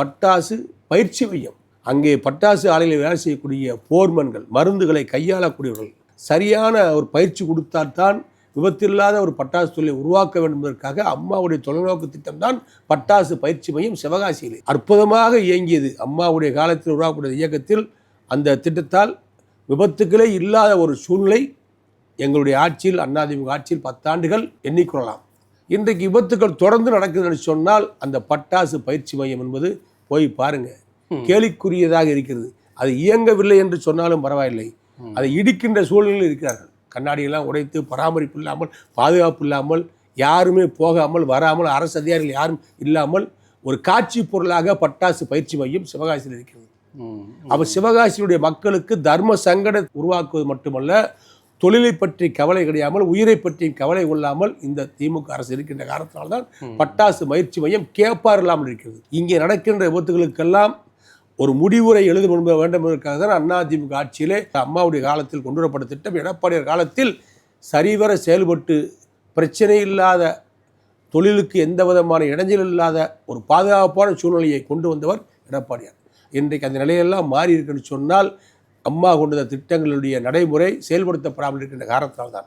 பட்டாசு பயிற்சி மையம். அங்கே பட்டாசு ஆலையில் வேலை செய்யக்கூடிய போர்மன்கள், மருந்துகளை கையாளக்கூடியவர்கள் சரியான ஒரு பயிற்சி கொடுத்தால்தான் விபத்தில்லாத ஒரு பட்டாசு தொழிலை உருவாக்க வேண்டும் என்பதற்காக அம்மாவுடைய தொலைநோக்கு திட்டம்தான் பட்டாசு பயிற்சி மையம் சிவகாசியிலே அற்புதமாக இயங்கியது. அம்மாவுடைய காலத்தில் உருவாக்கக்கூடிய இயக்கத்தில் அந்த திட்டத்தால் விபத்துக்களே இல்லாத ஒரு சூழ்நிலை எங்களுடைய ஆட்சியில், அதிமுக ஆட்சியில் 10 ஆண்டுகள் எண்ணிக்கொள்ளலாம். இன்றைக்கு விபத்துக்கள் தொடர்ந்து நடக்குதுன்னு சொன்னால் அந்த பட்டாசு பயிற்சி மையம் என்பது போய் பாருங்க, கேலிக்குரியதாக இருக்கிறது. அது இயங்கவில்லை என்று சொன்னாலும் பரவாயில்லை, அதை இடிக்கின்ற சூழ்நிலையில் இருக்கிறார்கள். கண்ணாடியெல்லாம் உடைத்து பராமரிப்பு இல்லாமல், பாதுகாப்பு இல்லாமல், யாருமே போகாமல் வராமல், அரசு அதிகாரிகள் யாரும் இல்லாமல் ஒரு காட்சி பொருளாக பட்டாசு பயிற்சி மையம் சிவகாசியில் இருக்கிறது. அப்போ சிவகாசியுடைய மக்களுக்கு தர்ம சங்கடம் உருவாக்குவது மட்டுமல்ல, தொழிலை பற்றி கவலை கிடையாமல், உயிரை பற்றி கவலை கொள்ளாமல் இந்த திமுக அரசு இருக்கின்ற காரணத்தினால்தான் பட்டாசு பயிற்சி மையம் கேட்பார் இல்லாமல் இருக்கிறது. இங்கே நடக்கின்ற விபத்துகளுக்கெல்லாம் ஒரு முடிவுரை எழுத வேண்டும் என்பதற்காக தான் அதிமுக ஆட்சியிலே அம்மாவுடைய காலத்தில் கொண்டு வரப்பட்ட திட்டம் எடப்பாடியார் காலத்தில் சரிவர செயல்பட்டு பிரச்சனை இல்லாத, தொழிலுக்கு எந்த விதமான இடைஞ்சல் இல்லாத ஒரு பாதுகாப்பான சூழ்நிலையை கொண்டு வந்தவர் எடப்பாடியார். இன்றைக்கு அந்த நிலையெல்லாம் மாறி இருக்குன்னு சொன்னால் அம்மா கொண்ட திட்டங்களுடைய நடைமுறை செயல்படுத்தப்படாமல் இருக்கின்ற காரணத்தினால்தான்.